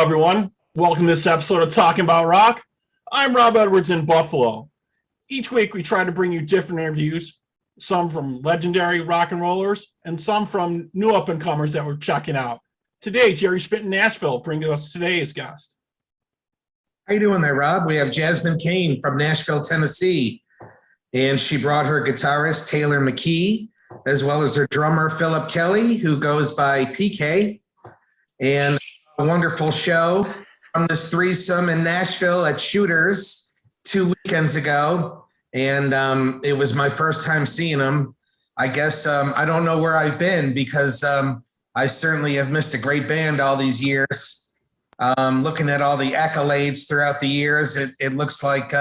everyone. Welcome to this episode of Talking About Rock. I'm Rob Edwards in Buffalo. Each week we try to bring you different interviews, some from legendary rock and rollers and some from new up-and-comers that we're checking out. Today, Gerry spent in Nashville, bringing us today's guest. How you doing there, Rob? We have Jasmine Cain from Nashville, Tennessee, and she brought her guitarist, Taylor McKee, as well as her drummer, Phillip Kelly, who goes by PK, and a wonderful show from this threesome in Nashville at Shooters 2 weekends ago, and it was my first time seeing them. I guess I don't know where I've been because I certainly have missed a great band all these years. Looking at all the accolades throughout the years, it looks like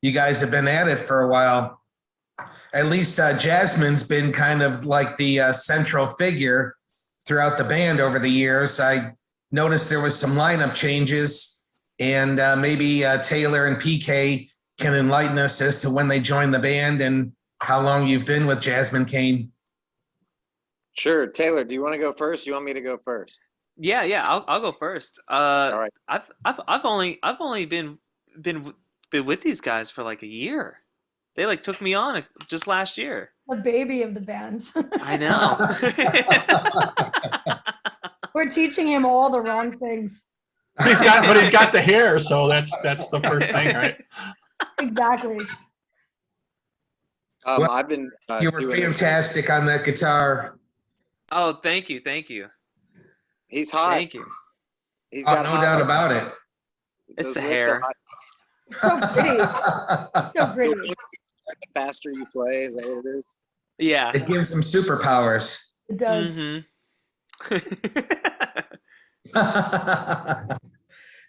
you guys have been at it for a while. At least Jasmine's been kind of like the central figure throughout the band over the years. I noticed there was some lineup changes, and maybe Taylor and PK can enlighten us as to when they joined the band and how long you've been with Jasmine Cain. Sure. Taylor, do you want to go first? Do you want me to go first? Yeah, I'll go first. All right. I've only been with these guys for like a year. They like took me on just last year. The baby of the band. I know. We're teaching him all the wrong things. He's got the hair, so that's the first thing, right? Exactly. Well, I've been. You were fantastic on that guitar. Oh, thank you. He's hot. Thank you. He's got no doubt about it. It's Those the lips hair. are hot. So pretty. So pretty. The faster you play, is that what it is? Yeah. It gives them superpowers. It does. Mhm.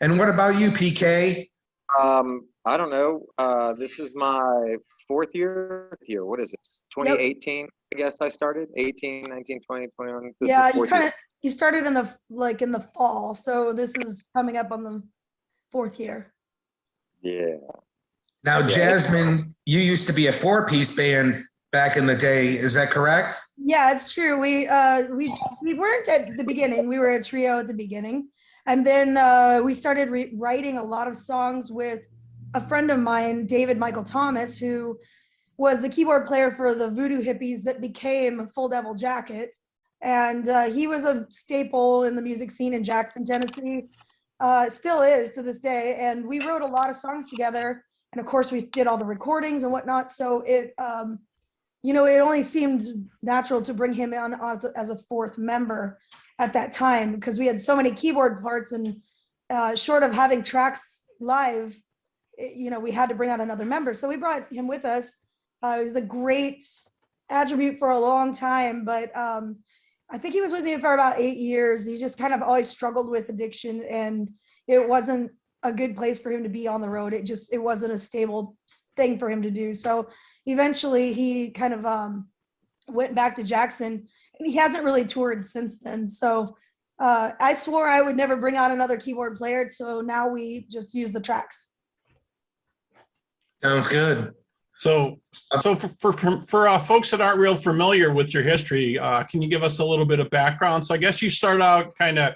And what about you, PK? I don't know. This is my fourth year. What is this? 2018, I guess I started. 18, 19, 20, 21. This Yeah, is you started in the fall, so this is coming up on the fourth year. Yeah. Now, Jasmine, you used to be a four-piece band back in the day. Is that correct? Yeah, it's true. We weren't at the beginning. We were a trio at the beginning, and then we started writing a lot of songs with a friend of mine, David Michael Thomas, who was the keyboard player for the Voodoo Hippies that became Full Devil Jacket, and he was a staple in the music scene in Jackson, Tennessee. Still is to this day, and we wrote a lot of songs together. And of course, we did all the recordings and whatnot. So it, it only seemed natural to bring him on as a fourth member at that time because we had so many keyboard parts, and short of having tracks live, we had to bring out another member. So we brought him with us. It was a great attribute for a long time, but I think he was with me for about 8 years. He just kind of always struggled with addiction, and it wasn't a good place for him to be on the road. It wasn't a stable thing for him to do. So eventually he kind of went back to Jackson, and he hasn't really toured since then. So I swore I would never bring out another keyboard player. So now we just use the tracks. Sounds good. So for folks that aren't real familiar with your history, can you give us a little bit of background? So I guess you started out kind of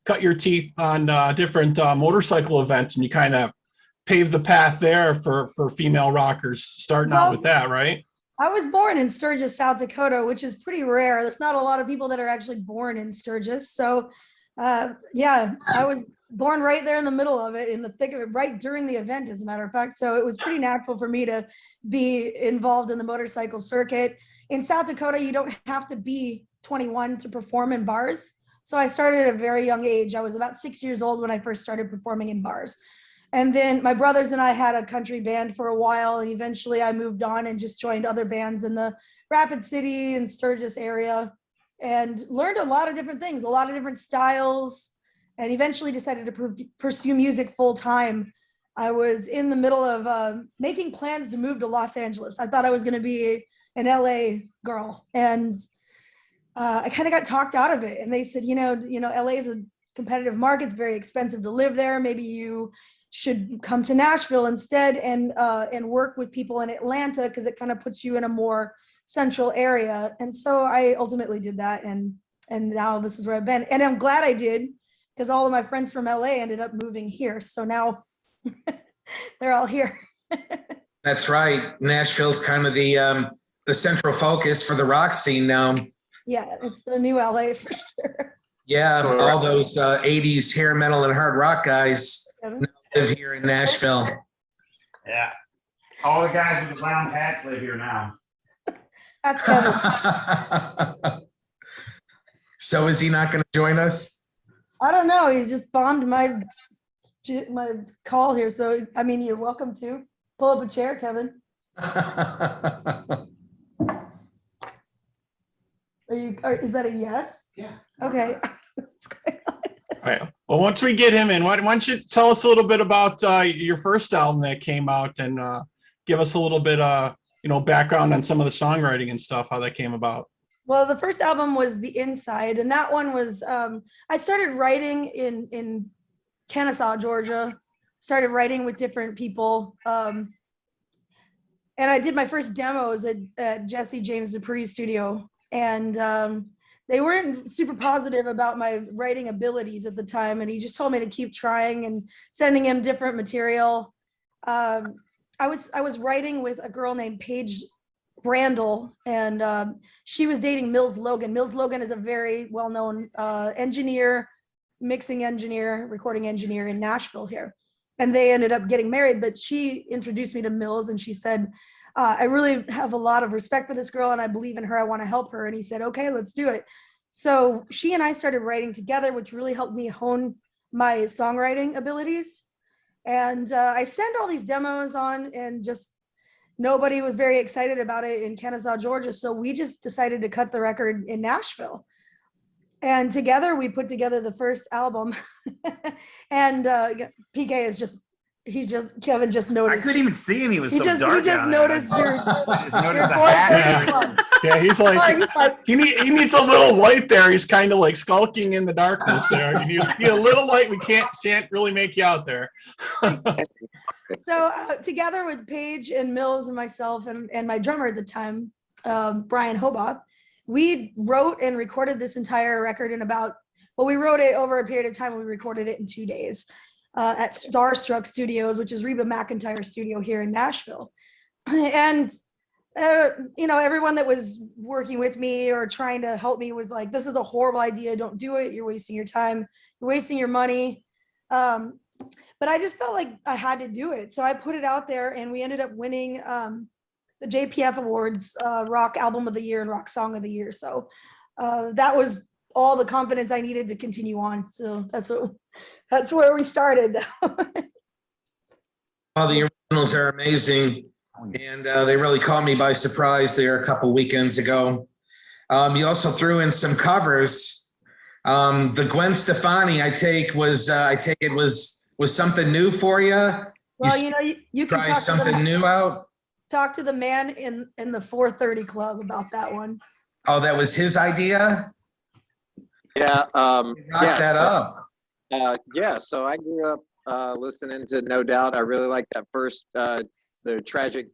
cut your teeth on different motorcycle events, and you kind of paved the path there for female rockers, starting out with that, right? I was born in Sturgis, South Dakota, which is pretty rare. There's not a lot of people that are actually born in Sturgis. So I was born right there in the middle of it, in the thick of it, right during the event, as a matter of fact. So it was pretty natural for me to be involved in the motorcycle circuit. In South Dakota, you don't have to be 21 to perform in bars. So I started at a very young age. I was about 6 years old when I first started performing in bars. And then my brothers and I had a country band for a while, and eventually I moved on and just joined other bands in the Rapid City and Sturgis area, and learned a lot of different things, a lot of different styles, and eventually decided to pursue music full time. I was in the middle of making plans to move to Los Angeles. I thought I was going to be an LA girl, and I kind of got talked out of it. And they said, LA is a competitive market. It's very expensive to live there. Maybe you should come to Nashville instead and work with people in Atlanta, because it kind of puts you in a more central area. And so I ultimately did that, and now this is where I've been, and I'm glad I did. because all of my friends from LA ended up moving here. So now they're all here. That's right. Nashville's kind of the central focus for the rock scene now. Yeah, it's the new LA for sure. Yeah, So- all those 80s hair metal and hard rock guys live here in Nashville. Yeah. All the guys with the brown hats live here now. That's Kevin. So is he not going to join us? I don't know. He's just bombed my call here. So, I mean, you're welcome to pull up a chair, Kevin. Is that a yes? Yeah. Okay. All right. Well, once we get him in, why don't you tell us a little bit about your first album that came out, and give us a little bit, background on some of the songwriting and stuff, how that came about. Well, the first album was The Inside, and that one was, I started writing in Kennesaw, Georgia, started writing with different people. And I did my first demos at Jesse James Dupree's studio, and they weren't super positive about my writing abilities at the time. And he just told me to keep trying and sending him different material. I was writing with a girl named Paige Brandel, and she was dating Mills Logan. Mills Logan is a very well-known engineer, mixing engineer, recording engineer in Nashville here. And they ended up getting married, but she introduced me to Mills, and she said, I really have a lot of respect for this girl and I believe in her. I want to help her. And he said, okay, let's do it. So she and I started writing together, which really helped me hone my songwriting abilities. And I sent all these demos on, and just nobody was very excited about it in Kennesaw, Georgia. So we just decided to cut the record in Nashville. And together we put together the first album. And PK is just, Kevin just I noticed. couldn't even see him. He was so dark. He just down there. noticed your I just noticed the voice. hat. Yeah, he's like, he needs a little light there. He's kind of like skulking in the darkness there. You need a little light. We can't really make you out there. So together with Paige and Mills and myself and my drummer at the time, Brian Hobaugh, we wrote and recorded this entire record in we wrote it over a period of time. We recorded it in 2 days at Starstruck Studios, which is Reba McEntire's studio here in Nashville. And, everyone that was working with me or trying to help me was like, this is a horrible idea. Don't do it. You're wasting your time. You're wasting your money. But I just felt like I had to do it. So I put it out there, and we ended up winning the JPF Awards Rock Album of the Year and Rock Song of the Year. So that was all the confidence I needed to continue on. So that's where we started. Well, the originals are amazing, and they really caught me by surprise there a couple weekends ago. You also threw in some covers. The Gwen Stefani, I take it was something new for you. Well, you can try something new out. Talk to the man in the 430 Club about that one. Oh, that was his idea? Yeah. Rock that up. So I grew up listening to No Doubt. I really liked that first, the Tragic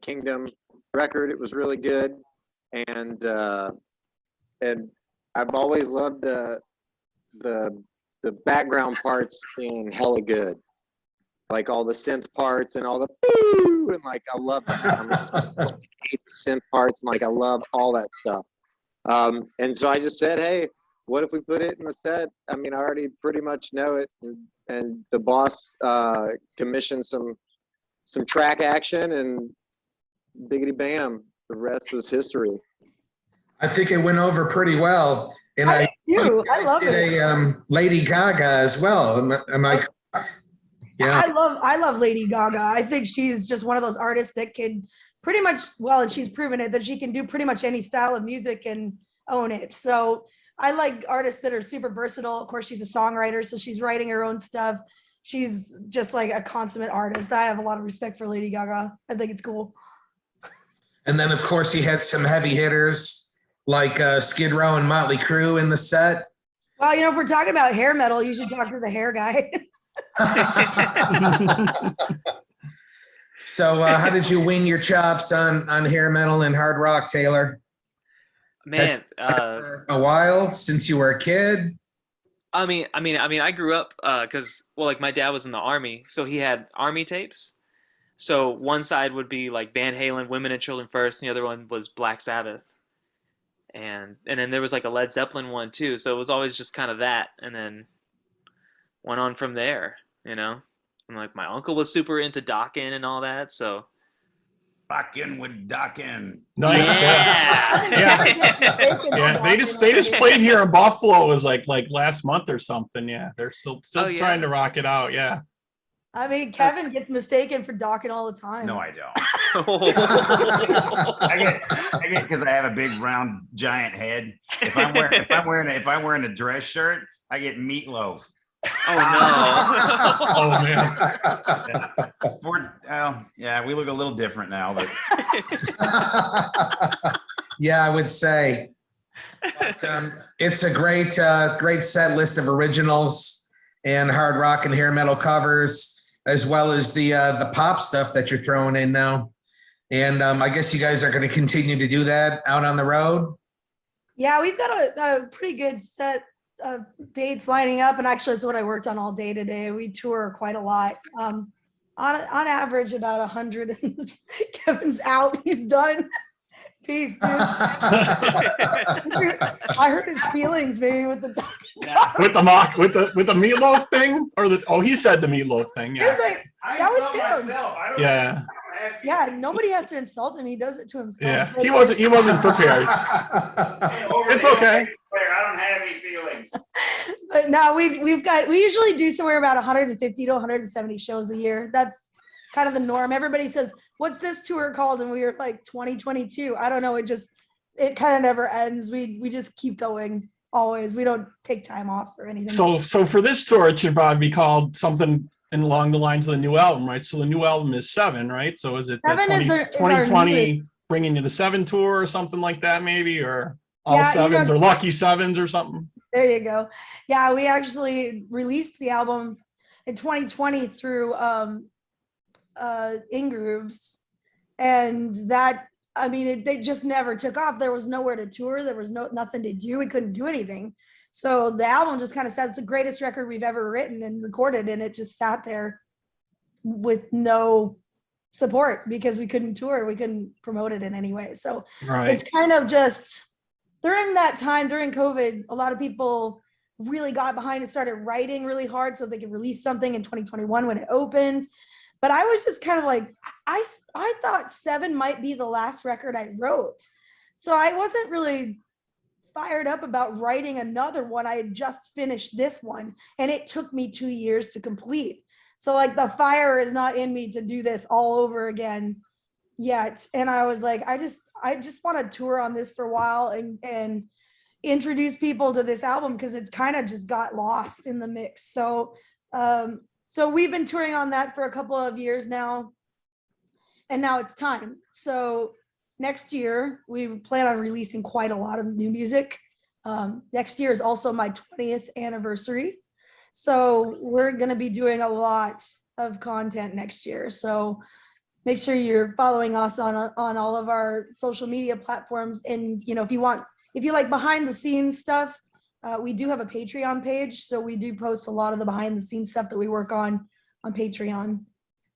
Kingdom record. It was really good, and I've always loved the background parts in Hella Good, like all the synth parts and all the boo, and like I love that. I hate the synth parts, and like I love all that stuff. And so I just said, hey, what if we put it in the set? I mean, I already pretty much know it, and the boss commissioned some track action, and biggity bam, the rest was history. I think it went over pretty well. And I love did it. a Lady Gaga as well. Am I correct? Yeah. I love Lady Gaga. I think she's just one of those artists that can pretty much, and she's proven it, that she can do pretty much any style of music and own it. So I like artists that are super versatile. Of course, she's a songwriter, so she's writing her own stuff. She's just like a consummate artist. I have a lot of respect for Lady Gaga. I think it's cool. And then, of course, you had some heavy hitters like Skid Row and Motley Crue in the set. Well, if we're talking about hair metal, you should talk to the hair guy. So how did you wing your chops on hair metal and hard rock, Taylor? Man, A while since you were a kid? I grew up because like my dad was in the Army, so he had Army tapes. So one side would be like Van Halen, Women and Children First, and the other one was Black Sabbath. And then there was like a Led Zeppelin one too. So it was always just kind of that, and then went on from there, you know. And like my uncle was super into Dokken and all that, so. Rockin' with Dokken. Nice. Yeah. They just played here in Buffalo. It was like last month or something. Yeah, they're still trying to rock it out. Yeah. I mean, Kevin gets mistaken for Dokken all the time. No, I don't. I get because I have a big round giant head. If I'm wearing a dress shirt, I get meatloaf. Oh no! Oh man. Yeah, we look a little different now, but Yeah, I would say. But, it's a great set list of originals and hard rock and hair metal covers, as well as the pop stuff that you're throwing in now. And I guess you guys are going to continue to do that out on the road. Yeah, we've got a pretty good set of dates lining up, and actually it's what I worked on all day today. We tour quite a lot. On average about 100. Kevin's out, he's done. Peace, dude. I hurt his feelings maybe with the with the meatloaf thing, or he said the meatloaf thing. Yeah. Like, that was him. Yeah. Yeah, nobody has to insult him. He does it to himself. Yeah, he wasn't prepared. It's okay. I don't have any feelings. But no, we usually do somewhere about 150 to 170 shows a year. That's kind of the norm. Everybody says, "What's this tour called?" And we were like 2022. I don't know. It kind of never ends. We just keep going always. We don't take time off or anything. So for this tour, it should probably be called something along the lines of the new album, right? So the new album is 7, right? So is it the 2020 bringing you the 7 tour or something like that, maybe, or all sevens or lucky sevens or something? There you go. Yeah, we actually released the album in 2020 through In Grooves, and that, I mean, they just never took off. There was nowhere to tour. There was nothing to do. We couldn't do anything. So the album just kind of said it's the greatest record we've ever written and recorded, and it just sat there with no support because we couldn't tour. We couldn't promote it in any way. So It's kind of just during that time, during COVID, a lot of people really got behind and started writing really hard so they could release something in 2021 when it opened. But I was just kind of like, I thought 7 might be the last record I wrote. So I wasn't really fired up about writing another one. I had just finished this one, and it took me 2 years to complete. So like the fire is not in me to do this all over again yet. And I was like, I just want to tour on this for a while and introduce people to this album because it's kind of just got lost in the mix. So we've been touring on that for a couple of years now, and now it's time. So next year, we plan on releasing quite a lot of new music. Next year is also my 20th anniversary. So we're going to be doing a lot of content next year. So make sure you're following us on all of our social media platforms. And, you know, if you like behind the scenes stuff, we do have a Patreon page. So we do post a lot of the behind the scenes stuff that we work on Patreon.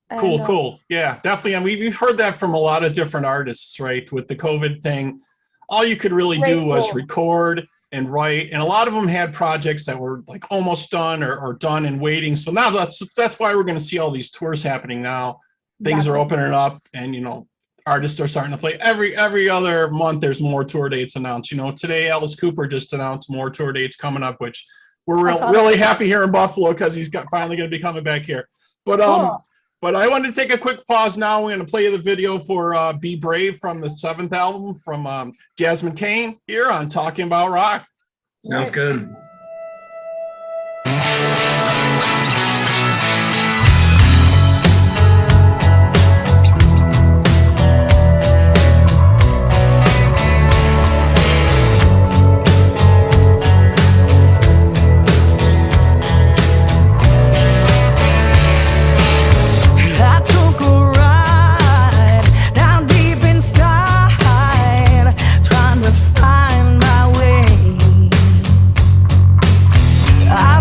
And, cool. Yeah, definitely. And we've heard that from a lot of different artists, right? With the COVID thing, all you could really do was record and write. And a lot of them had projects that were like almost done or done and waiting. So now that's why we're going to see all these tours happening now. Things are opening up, and, you know, artists are starting to play every other month. There's more tour dates announced. You know, today Alice Cooper just announced more tour dates coming up, which we're really happy here in Buffalo because he's finally going to be coming back here. But But I wanted to take a quick pause now. We're going to play you the video for Be Brave from the 7th album from Jasmine Cain here on Talking About Rock. Sounds good. I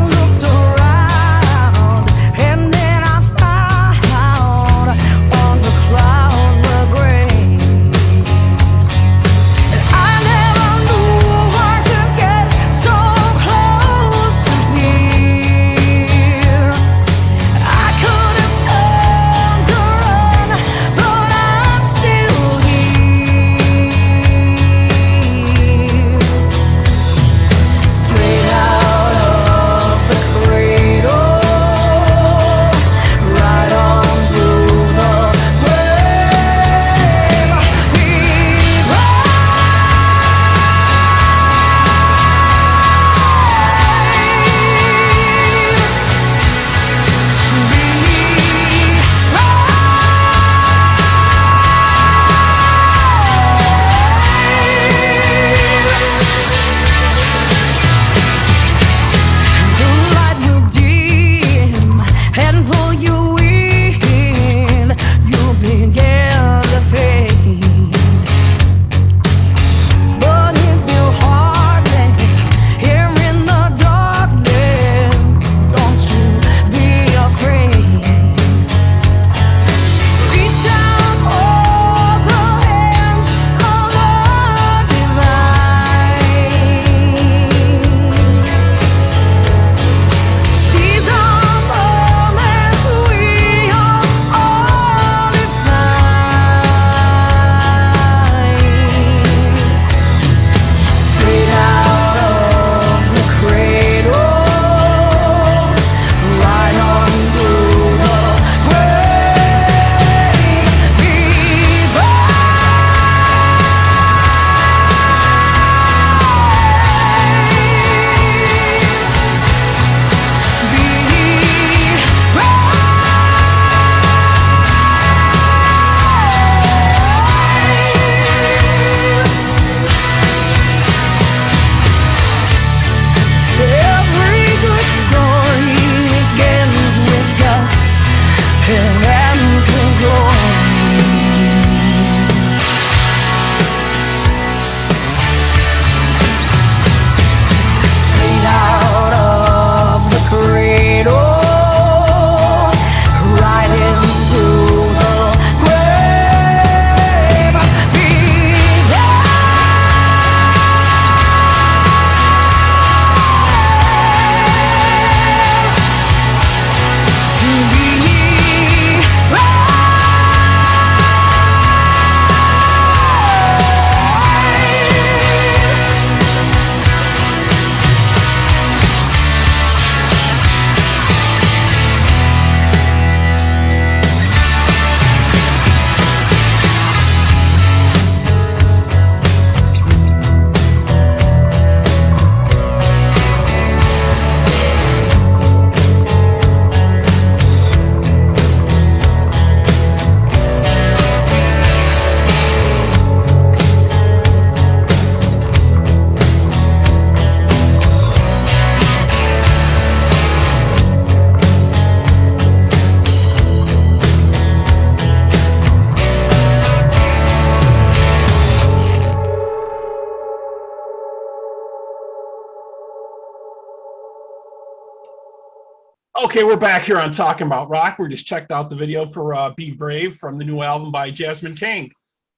Okay, we're back here on Talking About Rock. We just checked out the video for Be Brave from the new album by Jasmine Cain.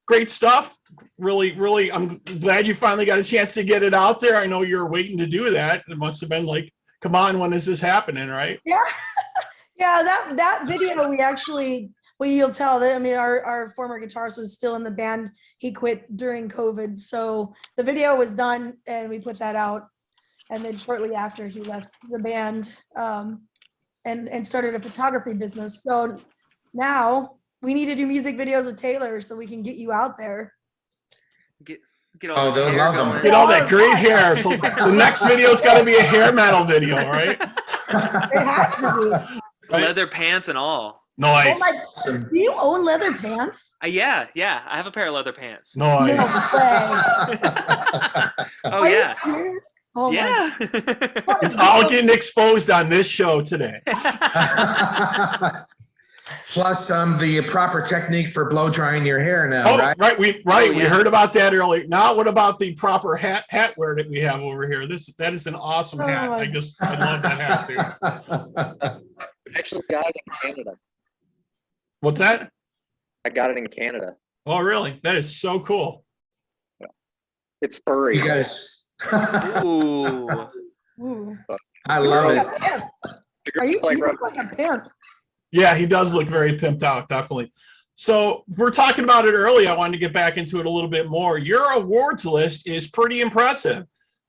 Great stuff. Really, really, I'm glad you finally got a chance to get it out there. I know you're waiting to do that. It must have been like, come on, when is this happening, right? Yeah. Yeah, that video we actually, well, you'll tell that, I mean, our former guitarist was still in the band. He quit during COVID. So the video was done and we put that out. And then shortly after he left the band and started a photography business. So now we need to do music videos with Taylor so we can get you out there. Get all this they'll hair love 'em. going. Get all that great hair. So the next video's got to be a hair metal video, right? It has to be. Right? Leather pants and all. Nice. Oh my, do you own leather pants? Yeah. I have a pair of leather pants. Nice. No way. Oh Are you yeah. serious? Oh Yeah. my. It's all getting exposed on this show today. Plus, the proper technique for blow drying your hair now, Oh, right? right. We yes. heard about that earlier. Now, what about the proper hat wear that we have over here? That is an awesome Oh, hat. my I love that hat too. I actually got it in Canada. What's that? I got it in Canada. Oh, really? That is so cool. It's furry. You guys, Ooh. Ooh. I You love look it. like a pimp. Are you look like a pimp? Yeah, he does look very pimped out, definitely. So we're talking about it early. I wanted to get back into it a little bit more. Your awards list is pretty impressive.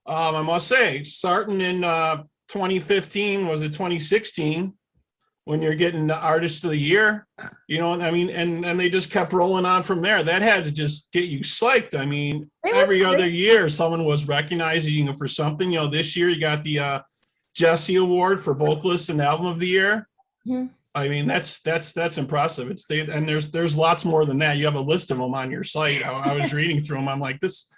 I must say, starting in 2015, was it 2016, when you're getting the Artist of the Year? You know, I mean, and they just kept rolling on from there. That had to just get you psyched. I mean, It was every other great. year, someone was recognizing you for something. You know, this year you got the Jessie Award for Vocalist and Album of the Year. Mhm. I mean, that's impressive. And there's lots more than that. You have a list of them on your site. I was reading through them. I'm like, this.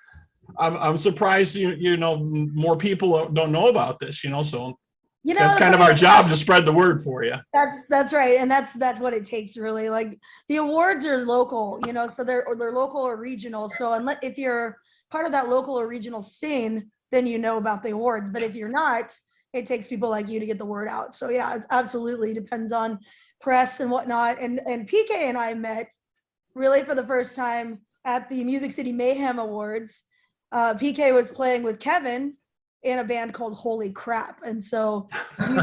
I'm surprised you know more people don't know about this. You know, so You know, that's the kind of funny our thing- job to spread the word for you. That's right, and that's what it takes really. Like the awards are local, you know, so they're local or regional. So unless if you're part of that local or regional scene, then you know about the awards. But if you're not, it takes people like you to get the word out. So yeah, it absolutely depends on press and whatnot. And PK and I met really for the first time at the Music City Mayhem Awards. PK was playing with Kevin in a band called Holy Crap, and so and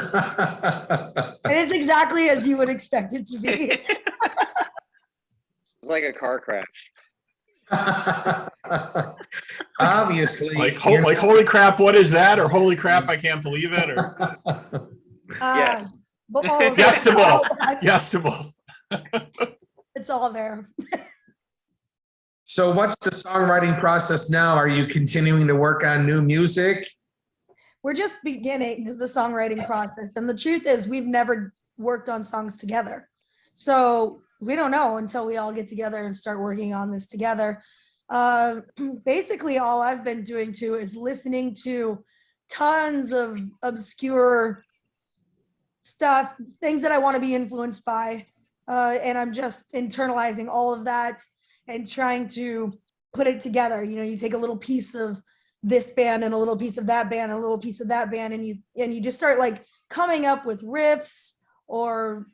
it's exactly as you would expect it to be. It's like a car crash. Obviously, Like holy crap, what is that? Or holy crap, I can't believe it. Or Yes. But all of Yes to that- both. Yes to both. It's all there. So what's the songwriting process now? Are you continuing to work on new music? We're just beginning the songwriting process, and the truth is we've never worked on songs together, so we don't know until we all get together and start working on this together. Basically all I've been doing too is listening to tons of obscure stuff, things that I want to be influenced by, and I'm just internalizing all of that and trying to put it together. You know, you take a little piece of this band and a little piece of that band and a little piece of that band, and you just start like coming up with riffs or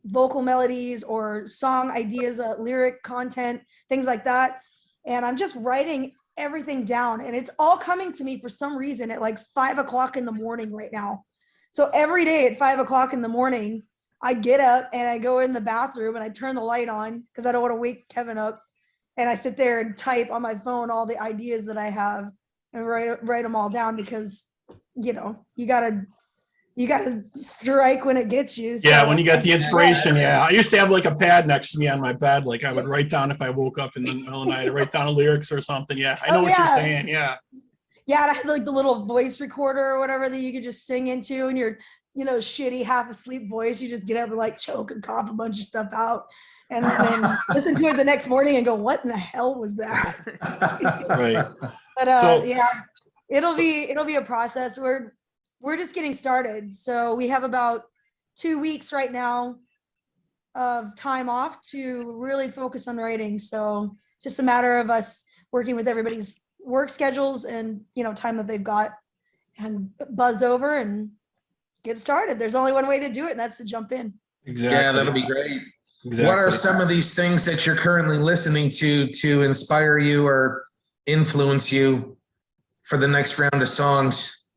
vocal melodies or song ideas, lyric content, things like that. And I'm just writing everything down, and it's all coming to me for some reason at like 5 o'clock in the morning right now. So every day at 5 o'clock in the morning, I get up and I go in the bathroom and I turn the light on because I don't want to wake Kevin up. And I sit there and type on my phone all the ideas that I have and write them all down because, you know, you gotta strike when it gets you. Yeah, So- when you got the inspiration, yeah. I used to have like a pad next to me on my bed. Like I would write down if I woke up in the middle of the night, I'd write down the lyrics or something. Yeah, I know Oh, what you're yeah. saying. Yeah. Yeah, and I had like the little voice recorder or whatever that you could just sing into, and your, you know, shitty half asleep voice. You just get up and like choke and cough a bunch of stuff out, and then listen to it the next morning and go, "What in the hell was that?" Right. But So- yeah, it'll be a process. We're just getting started. So we have about 2 weeks right now of time off to really focus on writing. So it's just a matter of us working with everybody's work schedules and, you know, time that they've got and buzz over and get started. There's only one way to do it, and that's to jump in. Exactly. Yeah, that'll be great. Exactly. What are some of these things that you're currently listening to inspire you or influence you for the next round of songs?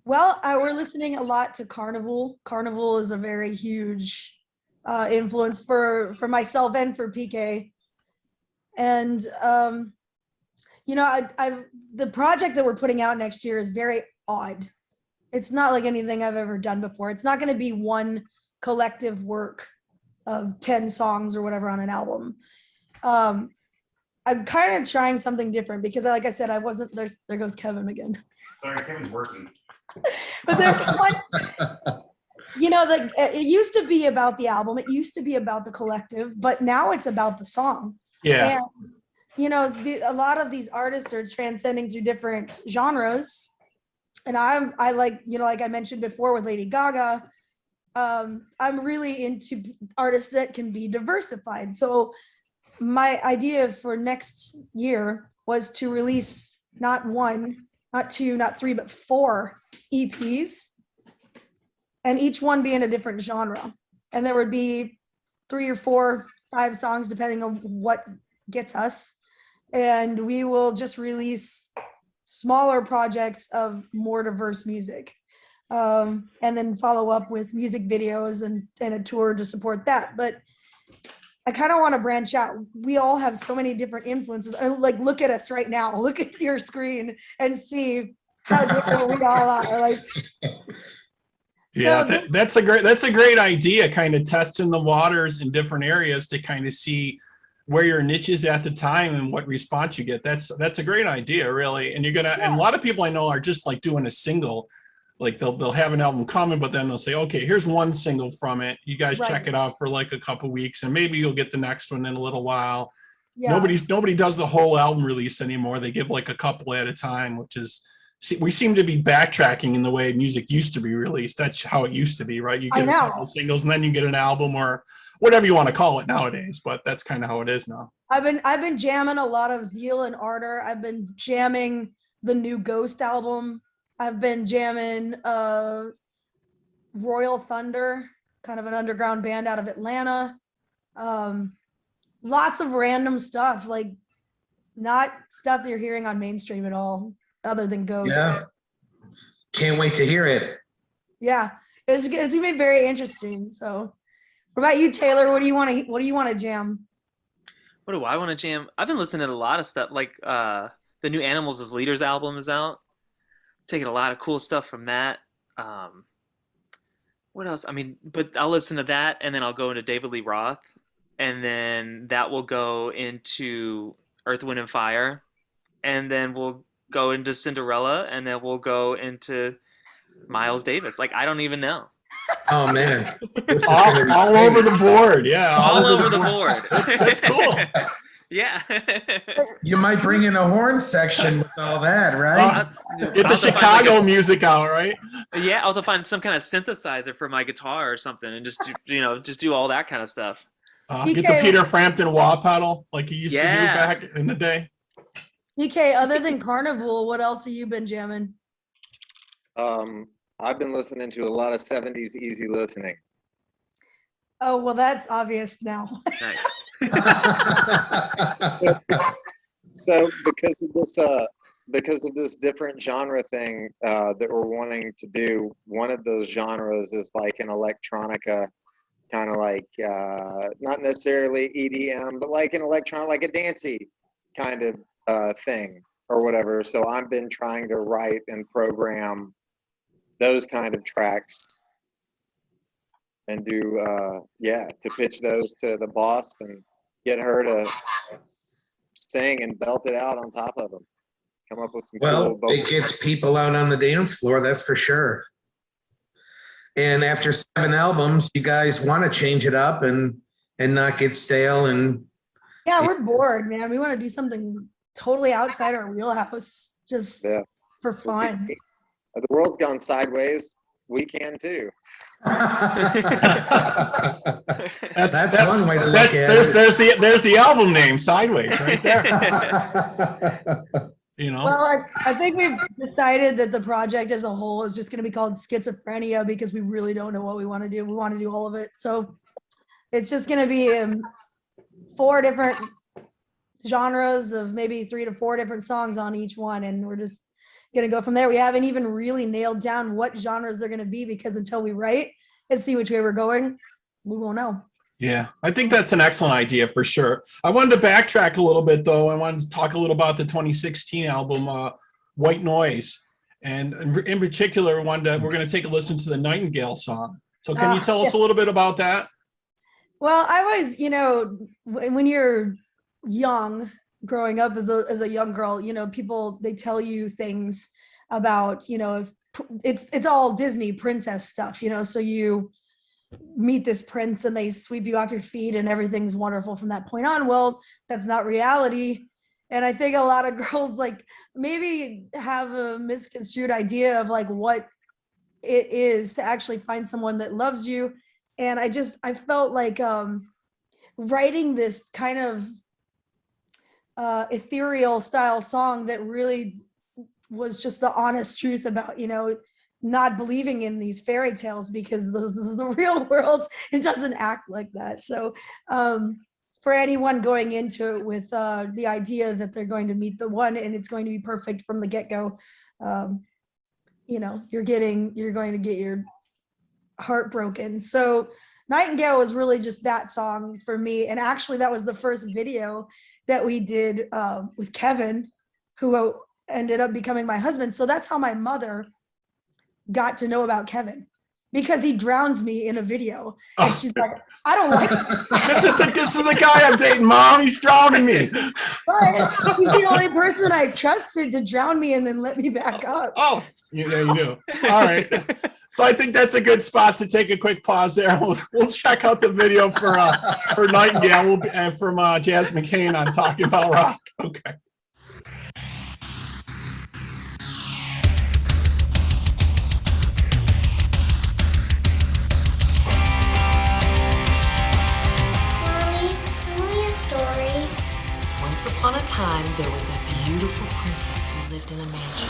Well, we're listening a lot to Carnival. Carnival is a very huge influence for myself and for PK. And you know, the project that we're putting out next year is very odd. It's not like anything I've ever done before. It's not going to be one collective work of 10 songs or whatever on an album. I'm kind of trying something different because, like I said, I wasn't there. There goes Kevin again. Sorry, Kevin's working. But there's one, you know, it used to be about the album. It used to be about the collective, but now it's about the song. Yeah. And, you know, a lot of these artists are transcending through different genres. And I like, you know, like I mentioned before with Lady Gaga, I'm really into artists that can be diversified. So my idea for next year was to release not one, not two, not three, but 4 EPs, and each one be in a different genre. And there would be 3 or 4, 5 songs, depending on what gets us. And we will just release smaller projects of more diverse music. And then follow up with music videos and a tour to support that. But I kind of want to branch out. We all have so many different influences. Like, look at us right now. Look at your screen and see how different we all are. Like, yeah, so that's a great idea. Kind of testing the waters in different areas to kind of see where your niche is at the time and what response you get. That's a great idea, really. And you're gonna, and a lot of people I know are just like doing a single. Like they'll have an album coming, but then they'll say, okay, here's one single from it. You guys check it out for like a couple weeks, and maybe you'll get the next one in a little while. yeah. Nobody does the whole album release anymore. They give like a couple at a time, which is, we seem to be backtracking in the way music used to be released. That's how it used to be, right? You get a couple singles and then you get an album or whatever you want to call it nowadays, but that's kind of how it is now. I've been jamming a lot of Zeal and Ardor. I've been jamming the new Ghost album. I've been jamming Royal Thunder, kind of an underground band out of Atlanta. Lots of random stuff, like not stuff that you're hearing on mainstream at all, other than Ghost. Yeah. Can't wait to hear it. Yeah, it's gonna be very interesting. So, what about you, Taylor? What do you want to jam? What do I want to jam? I've been listening to a lot of stuff. Like the new Animals as Leaders album is out. Taking a lot of cool stuff from that. What else? I mean, but I'll listen to that, and then I'll go into David Lee Roth, and then that will go into Earth, Wind, and Fire, and then we'll go into Cinderella, and then we'll go into Miles Davis. Like, I don't even know. Oh man, this is all over the board. Yeah, all over the board. That's cool. Yeah. You might bring in a horn section with all that, right? Get the Chicago music out, right? Yeah, I'll have to find some kind of synthesizer for my guitar or something, and just do all that kind of stuff. Get the Peter Frampton wah pedal like he used to do back in the day. PK, other than Carnival, what else have you been jamming? I've been listening to a lot of 70s easy listening. Oh, well, that's obvious now. Nice. So because of this different genre thing that we're wanting to do, one of those genres is like an electronica, kind of like not necessarily EDM, but like an electronic, like a dancey kind of thing or whatever. So I've been trying to write and program those kind of tracks and do to pitch those to the boss and get her to sing and belt it out on top of them. Come up with some Well, cool it gets people out on the dance floor, that's for sure. And after 7 albums, you guys want to change it up and not get stale. And Yeah, we're bored, man. We want to do something totally outside our wheelhouse, just for fun. The world's gone sideways. We can too. That's one way to look at it. There's the album name, Sideways, right there. you know? Well, I think we've decided that the project as a whole is just going to be called Schizophrenia because we really don't know what we want to do. We want to do all of it. So it's just going to be 4 different genres of maybe 3 to 4 different songs on each one. And we're just going to go from there. We haven't even really nailed down what genres they're going to be because until we write and see which way we're going, we won't know. Yeah, I think that's an excellent idea for sure. I wanted to backtrack a little bit though. I wanted to talk a little about the 2016 album, White Noise. And in particular, we're going to take a listen to the Nightingale song. So can you tell us a little bit about that? Well, I was, when you're young, growing up as a young girl, people, they tell you things about, if it's all Disney princess stuff, so you meet this prince and they sweep you off your feet and everything's wonderful from that point on. Well, that's not reality. And I think a lot of girls like maybe have a misconstrued idea of like what it is to actually find someone that loves you. And I felt like writing this kind of ethereal style song that really was just the honest truth about, not believing in these fairy tales because this is the real world. It doesn't act like that. So for anyone going into it with the idea that they're going to meet the one and it's going to be perfect from the get-go, you're going to get your heart broken. So Nightingale was really just that song for me. And actually that was the first video that we did with Kevin, who ended up becoming my husband. So that's how my mother got to know about Kevin, because he drowns me in a video. And she's like, I don't like it. This is the guy I'm dating, Mom. He's drowning me. But he's the only person I trusted to drown me and then let me back up. Oh, yeah, you do. All right. So I think that's a good spot to take a quick pause there. We'll check out the video for Nightingale from Jasmine Cain on Talking About Rock. Okay. Once upon a time, there was a beautiful princess who lived in a mansion.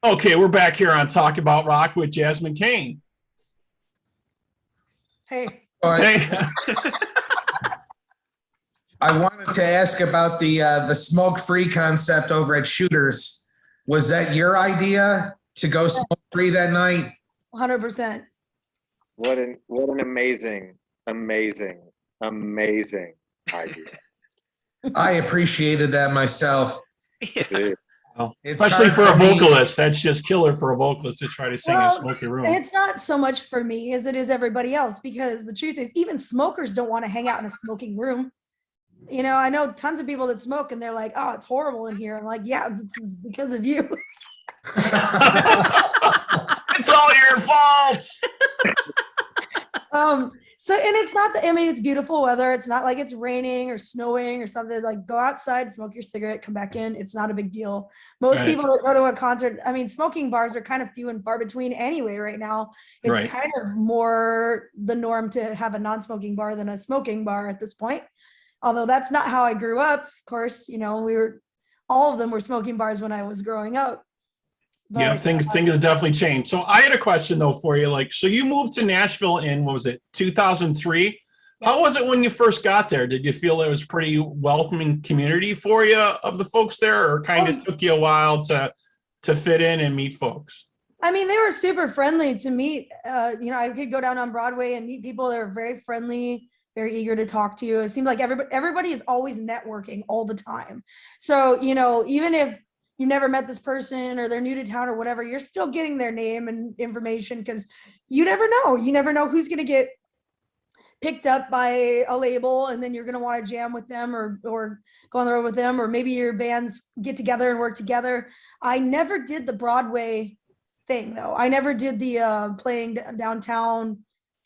Okay, we're back here on Talk About Rock with Jasmine Cain. Hey, Hey. I wanted to ask about the smoke-free concept over at Shooters. Was that your idea to go smoke-free that night? 100%. What an amazing idea. I appreciated that myself. Yeah. Dude. Well, It's especially hard for a for me. vocalist. That's just killer for a vocalist to try to sing in a Well, smoky And room. it's not so much for me as it is everybody else, because the truth is, even smokers don't want to hang out in a smoking room. You know, I know tons of people that smoke and they're like, oh, it's horrible in here. I'm like, yeah, this is because of you. It's all your fault. So, and it's not, I mean, it's beautiful weather. It's not like it's raining or snowing or something. Like, go outside, smoke your cigarette, come back in. It's not a big deal. Most Right. people that go to a concert, I mean, smoking bars are kind of few and far between anyway right now. It's Right. kind of more the norm to have a non-smoking bar than a smoking bar at this point. Although that's not how I grew up. Of course, you know, all of them were smoking bars when I was growing up. Yeah, But, things have definitely changed. So I had a question though for you. Like, so you moved to Nashville in, what was it, 2003? How was it when you first got there? Did you feel it was pretty welcoming community for you of the folks there, or kind of took you a while to fit in and meet folks? I mean, they were super friendly to meet. You know, I could go down on Broadway and meet people that are very friendly, very eager to talk to you. It seemed like everybody is always networking all the time. So, you know, even if you never met this person or they're new to town or whatever, you're still getting their name and information, because you never know. You never know who's going to get picked up by a label and then you're going to want to jam with them or go on the road with them, or maybe your bands get together and work together. I never did the Broadway thing though. I never did the playing downtown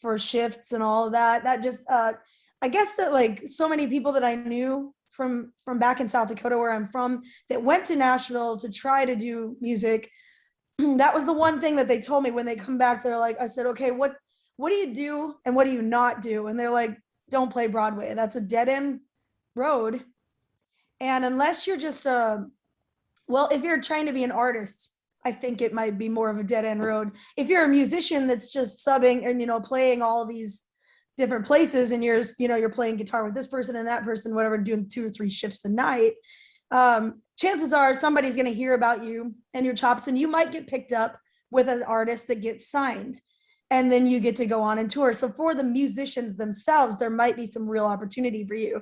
for shifts and all of that. That just I guess that like so many people that I knew from back in South Dakota, where I'm from, that went to Nashville to try to do music. That was the one thing that they told me when they come back. They're like, I said, okay, what do you do and what do you not do? And they're like, don't play Broadway. That's a dead end road. And unless you're just well, if you're trying to be an artist, I think it might be more of a dead end road. If you're a musician that's just subbing and, you know, playing all these different places and you're playing guitar with this person and that person, whatever, doing 2 or 3 shifts a night, chances are somebody's going to hear about you and your chops, and you might get picked up with an artist that gets signed, and then you get to go on and tour. So for the musicians themselves, there might be some real opportunity for you.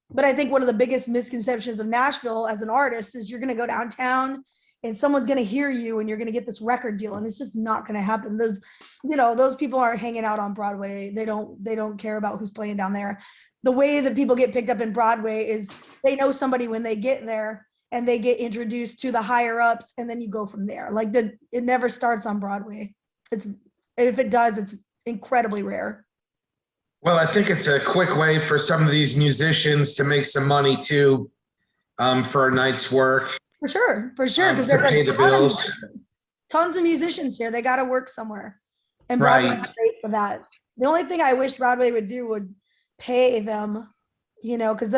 But I think one of the biggest misconceptions of Nashville as an artist is you're going to go downtown and someone's going to hear you and you're going to get this record deal, and it's just not going to happen. Those people aren't hanging out on Broadway. They don't care about who's playing down there. The way that people get picked up in Broadway is they know somebody when they get there and they get introduced to the higher ups, and then you go from there. Like it never starts on Broadway. If it does, it's incredibly rare. Well, I think it's a quick way for some of these musicians to make some money too, for a night's work. For sure. Because To there's pay like the bills. tons of musicians here. They got to work somewhere, and Right. Broadway's great for that. The only thing I wish Broadway would do would pay them, you know, because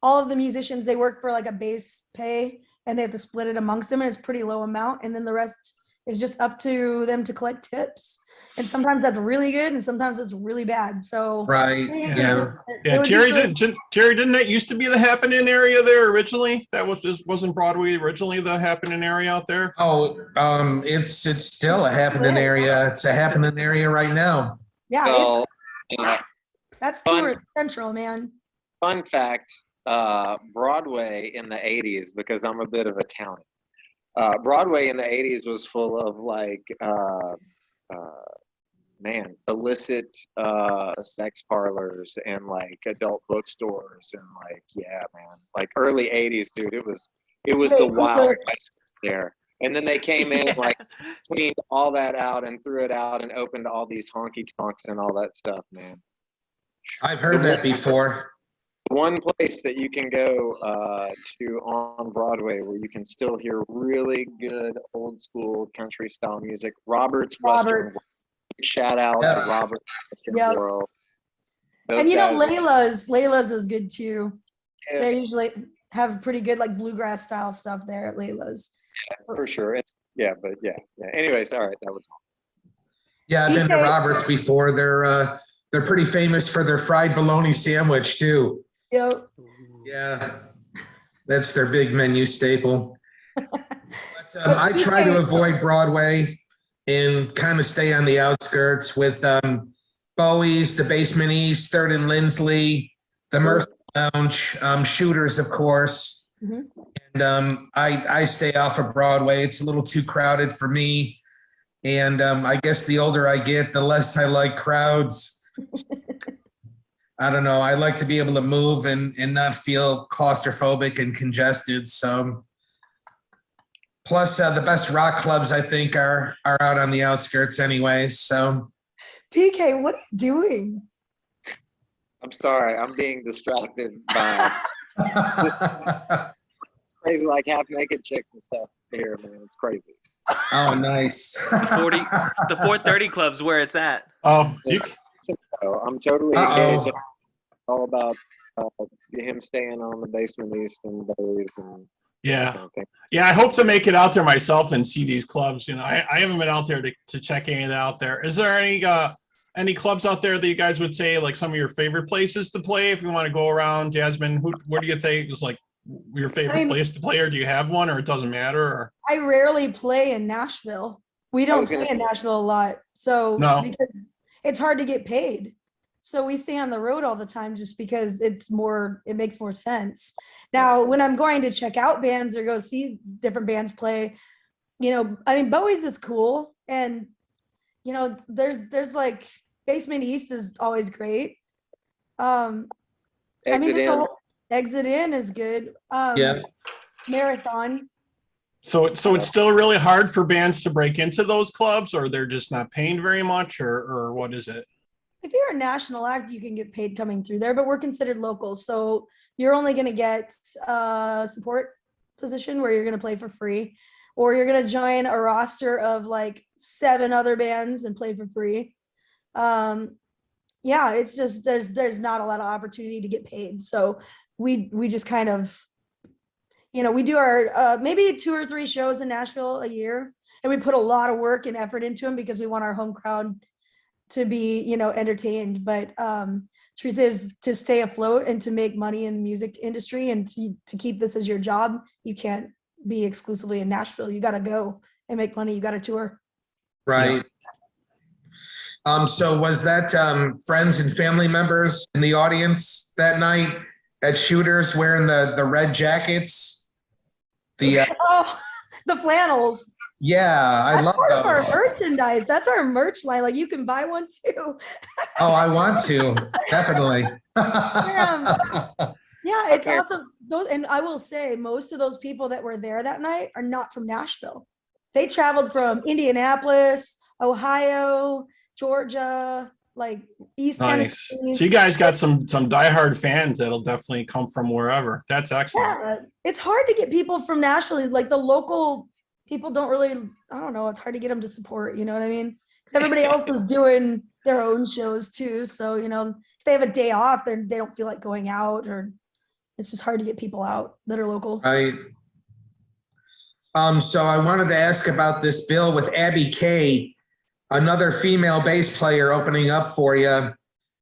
all of the musicians, they work for like a base pay and they have to split it amongst them, and it's pretty low amount, and then the rest is just up to them to collect tips. And sometimes that's really good and sometimes it's really bad. So Right. Yeah. Yeah, Gerry, didn't that used to be the happening area there originally? That wasn't Broadway originally the happening area out there? Oh, it's still a happening area. It's a happening area right now. Yeah, So, that's fun- tourist central, man. fun fact, Broadway in the 80s, because I'm a bit of a townie. Broadway in the 80s was full of like, illicit sex parlors and like adult bookstores and like, yeah, man, like early 80s, dude. It was the wild west there. And then they came in, like, cleaned all that out and threw it out and opened all these honky tonks and all that stuff, man. I've heard that before. One place that you can go to on Broadway where you can still hear really good old school country style music, Robert's Western World. Shout out to Robert's Western World. And you know, guys- Layla's is good too. Yeah. They usually have pretty good like bluegrass style stuff there at Layla's. For sure. Yeah, but yeah. Anyways, all right, that was. Yeah, I've been to TK. Robert's before. They're pretty famous for their fried bologna sandwich too. Yep. Yeah, that's their big menu staple. But, I try to avoid Broadway and kind of stay on the outskirts with Bowie's, the Basement East, Third and Lindsley, the Mercy Lounge, Shooters, of course. Mhm. And I stay off of Broadway. It's a little too crowded for me. And I guess the older I get, the less I like crowds. I don't know. I like to be able to move and not feel claustrophobic and congested. So, plus the best rock clubs I think are out on the outskirts anyway. So, PK, what are you doing? I'm sorry, I'm being distracted by crazy like half naked chicks and stuff here, man. It's crazy. oh, nice. The 430 club's where it's at. Oh, So I'm totally Uh-oh. engaged. All about him staying on the Basement East and Bowie's and yeah. that kind of thing. Yeah, I hope to make it out there myself and see these clubs. You know, I haven't been out there to check any of that out there. Is there any clubs out there that you guys would say like some of your favorite places to play if you want to go around? Jasmine, what do you think is like your favorite place to play, or do you have one, or it doesn't matter? Or I rarely play in Nashville. We don't play in Nashville a lot. So No. because it's hard to get paid. So we stay on the road all the time just because it makes more sense. Now, when I'm going to check out bands or go see different bands play, I mean, Bowie's is cool. And, there's like Basement East is always great. Exit In is good. Yeah. Marathon. so it's still really hard for bands to break into those clubs, or they're just not paying very much, or what is it? If you're a national act, you can get paid coming through there, but we're considered local. So you're only going to get a support position where you're going to play for free, or you're going to join a roster of like 7 other bands and play for free. Yeah, it's just, there's not a lot of opportunity to get paid. So we just kind of, we do our maybe 2 or 3 shows in Nashville a year, and we put a lot of work and effort into them because we want our home crowd to be, entertained. But truth is, to stay afloat and to make money in the music industry and to keep this as your job, you can't be exclusively in Nashville. You got to go and make money. You got to tour. Right. So was that friends and family members in the audience that night at Shooters wearing the red jackets? The flannels. Yeah, I love That's part of those. our merchandise. That's our merch line. Like, you can buy one too. Oh, I want to, definitely. Yeah, it's awesome. And I will say, most of those people that were there that night are not from Nashville. They traveled from Indianapolis, Ohio, Georgia, like East Nice. Tennessee. So you guys got some diehard fans that'll definitely come from wherever. That's excellent. Yeah, it's hard to get people from Nashville. Like, the local people don't really, I don't know, it's hard to get them to support, you know what I mean? Because everybody else is doing their own shows too. So, if they have a day off, they don't feel like going out, or it's just hard to get people out that are local. Right. So I wanted to ask about this bill with Abby Kay, another female bass player opening up for you.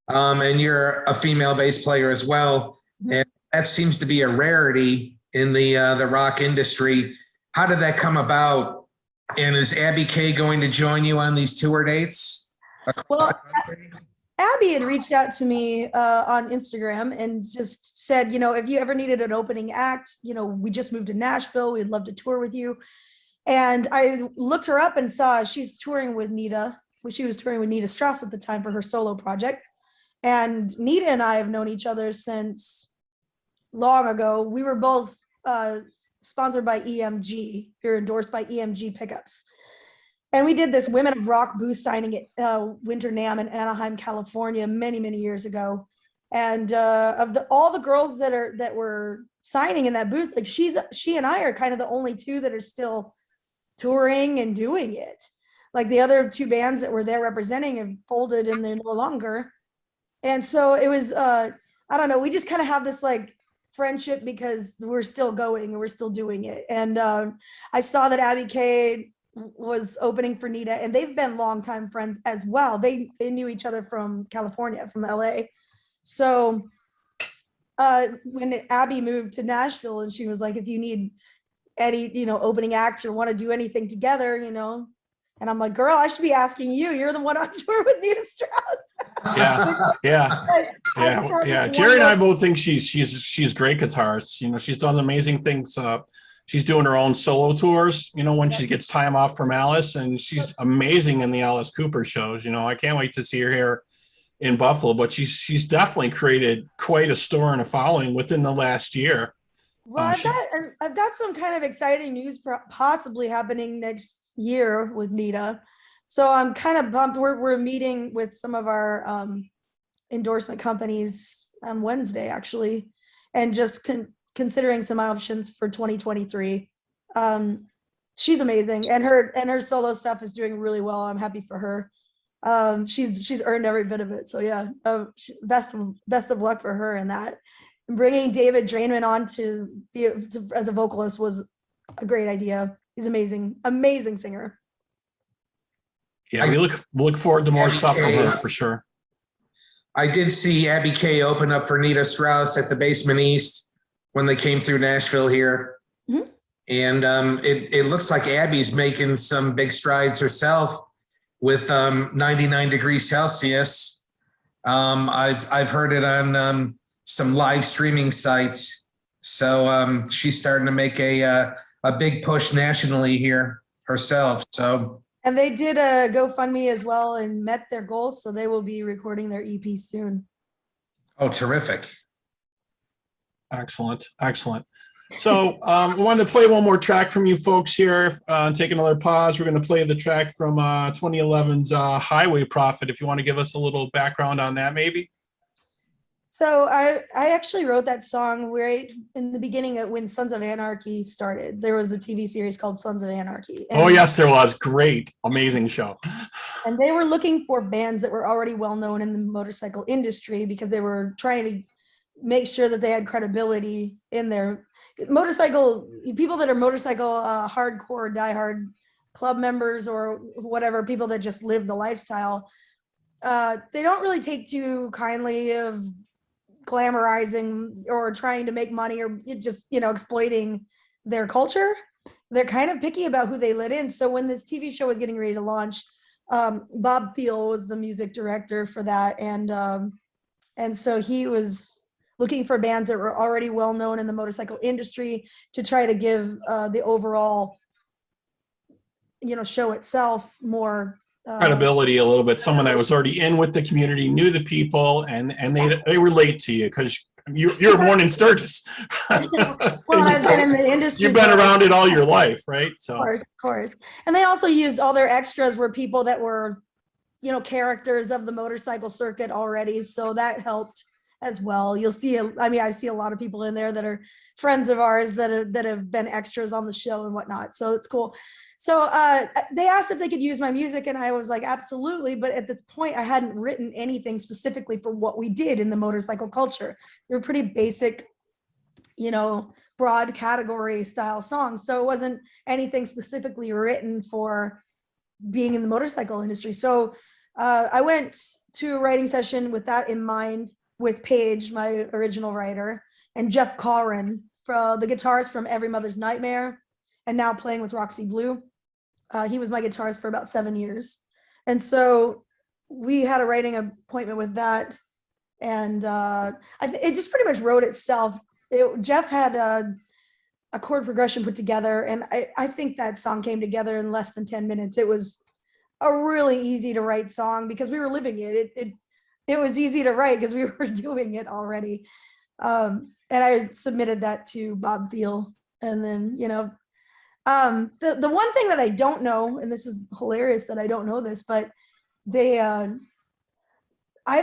And you're a female bass player as well. Mm-hmm. And that seems to be a rarity in the rock industry. How did that come about? And is Abby Kay going to join you on these tour dates? Well, Abby had reached out to me on Instagram and just said, if you ever needed an opening act, we just moved to Nashville. We'd love to tour with you. And I looked her up and saw she's touring with Nita. She was touring with Nita Strauss at the time for her solo project. And Nita and I have known each other since long ago. We were both sponsored by EMG. We were endorsed by EMG Pickups. And we did this Women of Rock booth signing at Winter NAMM in Anaheim, California, many, many years ago. And all the girls that were signing in that booth, like she and I are kind of the only 2 that are still touring and doing it. Like, the other 2 bands that were there representing have folded and they're no longer. And so it was, I don't know, we just kind of have this like friendship because we're still going and we're still doing it. And I saw that Abby Kay was opening for Nita, and they've been longtime friends as well. They knew each other from California, from LA. So when Abby moved to Nashville, and she was like, if you need any, opening acts or want to do anything together, and I'm like, girl, I should be asking you. You're the one on tour with Nita Strauss. Yeah. Gerry and I both think she's great guitarist. She's done amazing things. She's doing her own solo tours, when she gets time off from Alice, and she's amazing in the Alice Cooper shows. I can't wait to see her here in Buffalo, but she's definitely created quite a store and a following within the last year. Well, I've got some kind of exciting news possibly happening next year with Nita. So I'm kind of bummed. We're meeting with some of our endorsement companies on Wednesday, actually, and just considering some options for 2023. She's amazing, and her solo stuff is doing really well. I'm happy for her. She's earned every bit of it. So yeah, best of luck for her in that. Bringing David Drainman on to be as a vocalist was a great idea. He's amazing singer. Yeah, we look forward to more Abby stuff from Kay. her for sure. I did see Abby Kay open up for Nita Strauss at the Basement East when they came through Nashville here. Mhm. And it looks like Abby's making some big strides herself with 99 degrees Celsius. I've heard it on some live streaming sites. So she's starting to make a big push nationally here herself. So. And they did a GoFundMe as well and met their goals. So they will be recording their EP soon. Oh, terrific. Excellent. So I wanted to play one more track from you folks here. Take another pause. We're going to play the track from 2011's Highway Prophet. If you want to give us a little background on that, maybe. So I actually wrote that song right in the beginning of when Sons of Anarchy started. There was a TV series called Sons of Anarchy. Oh, yes, there was. Great. Amazing show. And they were looking for bands that were already well known in the motorcycle industry because they were trying to make sure that they had credibility in their motorcycle, people that are motorcycle hardcore, diehard club members or whatever, people that just live the lifestyle. They don't really take too kindly of glamorizing or trying to make money or just, exploiting their culture. They're kind of picky about who they let in. So when this TV show was getting ready to launch, Bob Thiel was the music director for that. And so he was looking for bands that were already well known in the motorcycle industry to try to give the overall, show itself more credibility a little bit. Someone that was already in with the community, knew the people, and they relate to you because you're born in Sturgis. Well, I've been in the industry. You've been around it all your life, right? So of course. And they also used all their extras were people that were, characters of the motorcycle circuit already. So that helped as well. You'll see, I see a lot of people in there that are friends of ours that have been extras on the show and whatnot. So it's cool. So they asked if they could use my music, and I was like, absolutely. But at this point, I hadn't written anything specifically for what we did in the motorcycle culture. They were pretty basic, broad category style songs. So it wasn't anything specifically written for being in the motorcycle industry. So I went to a writing session with that in mind with Paige, my original writer, and Jeff Corrin, the guitarist from Every Mother's Nightmare, and now playing with Roxy Blue. He was my guitarist for about 7 years. And so we had a writing appointment with that. And it just pretty much wrote itself. Jeff had a chord progression put together. And I think that song came together in less than 10 minutes. It was a really easy to write song because we were living it. It was easy to write because we were doing it already. And I submitted that to Bob Thiel. And then, the one thing that I don't know, and this is hilarious that I don't know this, but I've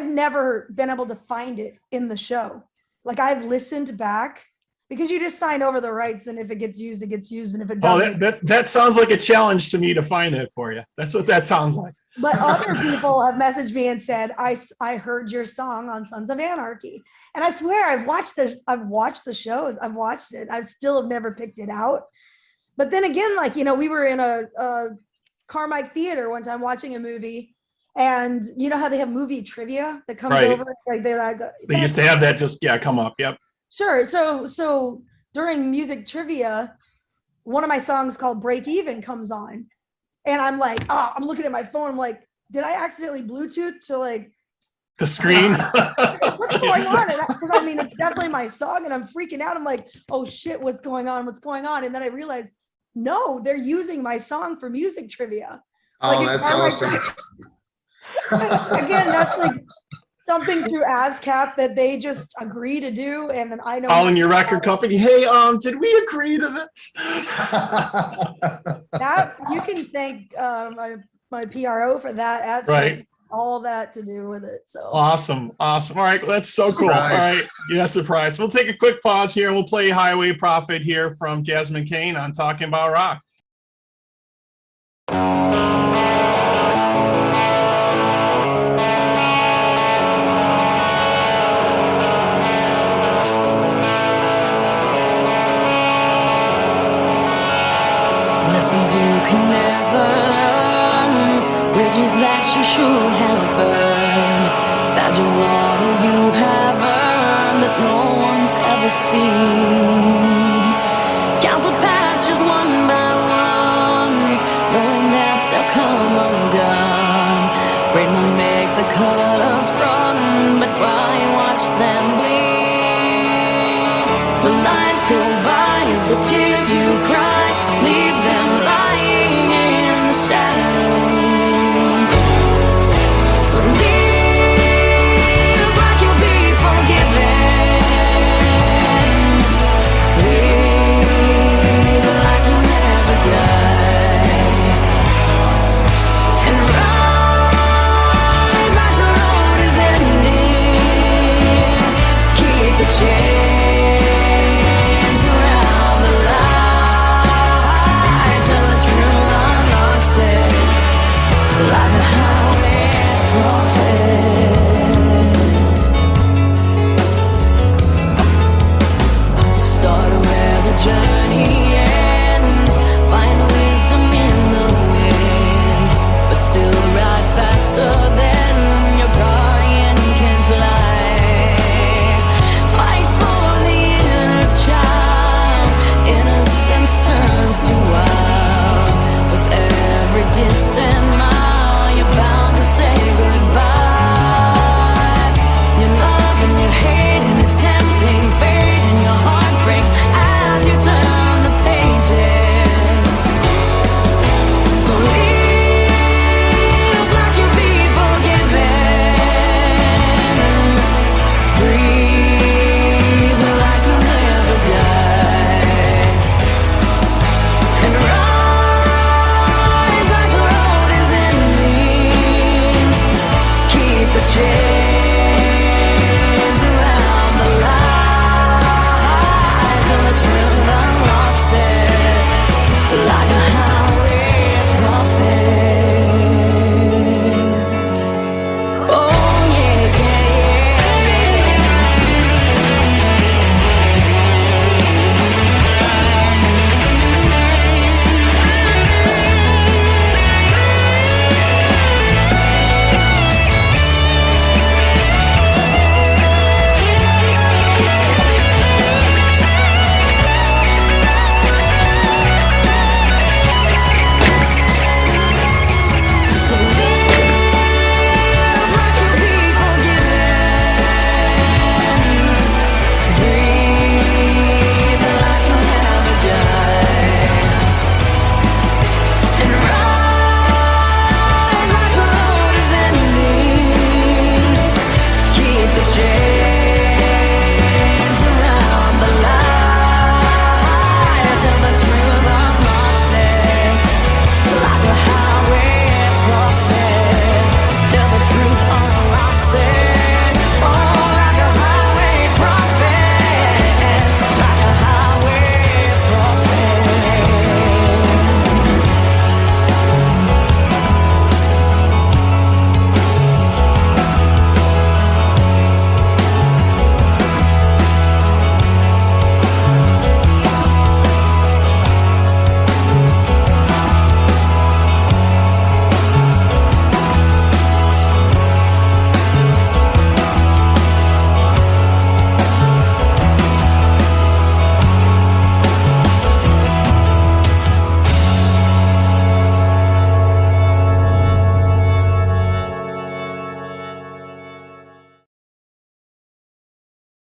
never been able to find it in the show. Like I've listened back because you just sign over the rights, and if it gets used, it gets used, and if it doesn't, that sounds like a challenge to me to find it for you. That's what that sounds like. But other people have messaged me and said, I heard your song on Sons of Anarchy. And I swear I've watched the shows. I've watched it. I still have never picked it out. But then again, like, you know, we were in a Carmike Theater one time watching a movie, and you know how they have movie trivia that comes Right. over, like They used to have that just come up. Yep. Sure. So during music trivia, one of my songs called Break Even comes on, and I'm like, oh, I'm looking at my phone. I'm like, did I accidentally Bluetooth to like The screen. what's going on? Because I mean, it's definitely my song, and I'm freaking out. I'm like, oh shit, what's going on? What's going on? And then I realized, no, they're using my song for music trivia. Oh, Like, that's it's awesome. Again, that's like something through ASCAP that they just agree to do, and then I know Calling your record company, hey, did we agree to this? that you can thank my PRO for that. ASCAP, Right. all that to do with it. So Awesome. All right, well, that's so cool. All Surprise. right, yeah, surprise. We'll take a quick pause here, and we'll play Highway Prophet here from Jasmine Cain on Talking About Rock. Lessons you can never learn, bridges that you should have burned, badge of honor you have earned that no one's ever seen. Count the patches one by one, knowing that they'll come undone. Rain will make the colors run, but why watch them bleed? The lights go by as the tears you cry, leave them lying in the shadows. So live like you'll be forgiven. Live like you'll never die. And run like the road is ending. Keep the chains around the light.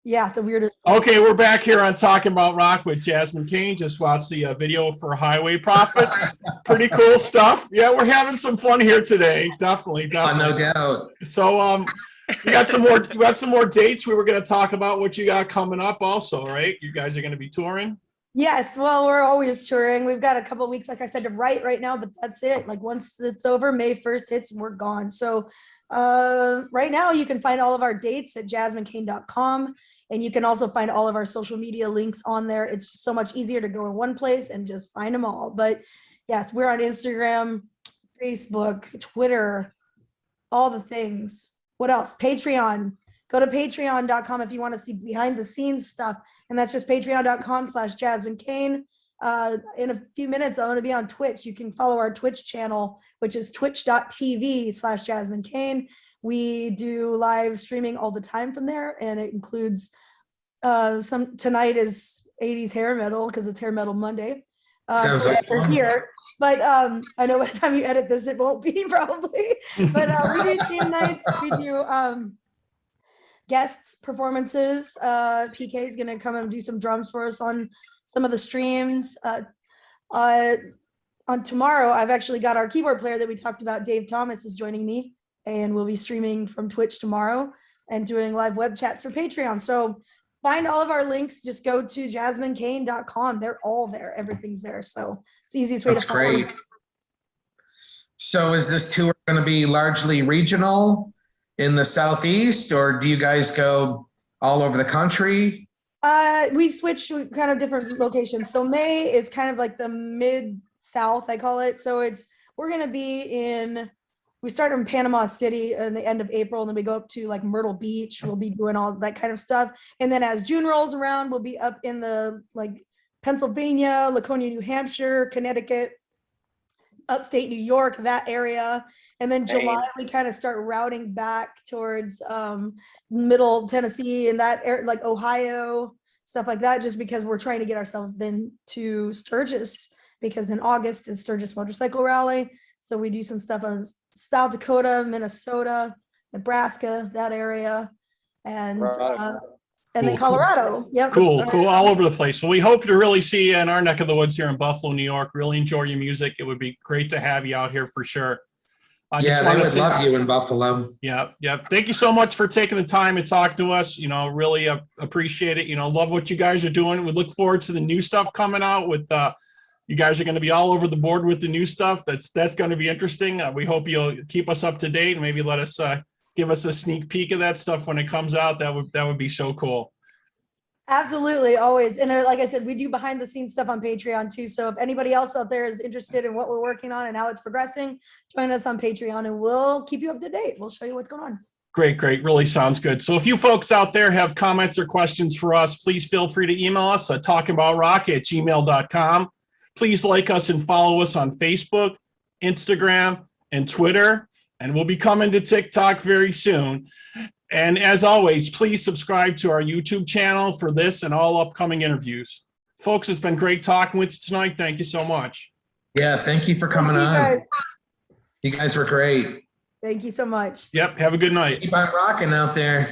Yeah, the weirdest. Okay, we're back here on Talking About Rock with Jasmine Cain. Just watched the video for Highway Prophets. Pretty cool stuff. Yeah, we're having some fun here today. Definitely. No doubt. So we got some more. We got some more dates. We were going to talk about what you got coming up, also, right? You guys are going to be touring. Yes, well, we're always touring. We've got a couple of weeks, like I said, to write right now, but that's it. Like once it's over, May 1st hits, we're gone. So right now you can find all of our dates at jasminecain.com, and you can also find all of our social media links on there. It's so much easier to go in one place and just find them all. But yes, we're on Instagram, Facebook, Twitter, all the things. What else? Patreon. Go to patreon.com if you want to see behind the scenes stuff. And that's just patreon.com/Jasmine Cain. In a few minutes, I'm going to be on Twitch. You can follow our Twitch channel, which is twitch.tv/Jasmine Cain. We do live streaming all the time from there. And it includes tonight is 80s hair metal because it's Hair Metal Monday. Sounds like we're fun. here. But I know by the time you edit this, it won't be probably. But we do theme nights. We do guest performances. PK is going to come and do some drums for us on some of the streams. On tomorrow, I've actually got our keyboard player that we talked about, Dave Thomas, is joining me, and we'll be streaming from Twitch tomorrow and doing live web chats for Patreon. So find all of our links. Just go to jasminecain.com. They're all there. Everything's there. So it's the easiest way That's to follow. great. So is this tour going to be largely regional in the Southeast, or do you guys go all over the country? We switch to kind of different locations. So May is kind of like the mid-South, I call it. So we're going to be we start in Panama City in the end of April, and then we go up to like Myrtle Beach. We'll be doing all that kind of stuff. And then as June rolls around, we'll be up in the like Pennsylvania, Laconia, New Hampshire, Connecticut, upstate New York, that area. And then July, we kind of start routing back towards middle Tennessee and that area, like Ohio, stuff like that, just because we're trying to get ourselves then to Sturgis, because in August is Sturgis Motorcycle Rally. So we do some stuff on South Dakota, Minnesota, Nebraska, that area, and then Colorado. Yep. Cool. All over the place. So we hope to really see you in our neck of the woods here in Buffalo, New York. Really enjoy your music. It would be great to have you out here for sure. They would love you in Buffalo. Yeah. Thank you so much for taking the time and talking to us. Really appreciate it. Love what you guys are doing. We look forward to the new stuff coming out with you guys are going to be all over the board with the new stuff. That's going to be interesting. We hope you'll keep us up to date and maybe let us give us a sneak peek of that stuff when it comes out. That would be so cool. Absolutely, always. And like I said, we do behind the scenes stuff on Patreon too. So if anybody else out there is interested in what we're working on and how it's progressing, join us on Patreon and we'll keep you up to date. We'll show you what's going on. Great. Really sounds good. So if you folks out there have comments or questions for us, please feel free to email us at talkingaboutrock@gmail.com. Please like us and follow us on Facebook, Instagram, and Twitter. And we'll be coming to TikTok very soon. And as always, please subscribe to our YouTube channel for this and all upcoming interviews. Folks, it's been great talking with you tonight. Thank you so much. Yeah, thank you for coming on. You guys were great. Thank you so much. Yep, have a good night. Keep on rocking out there.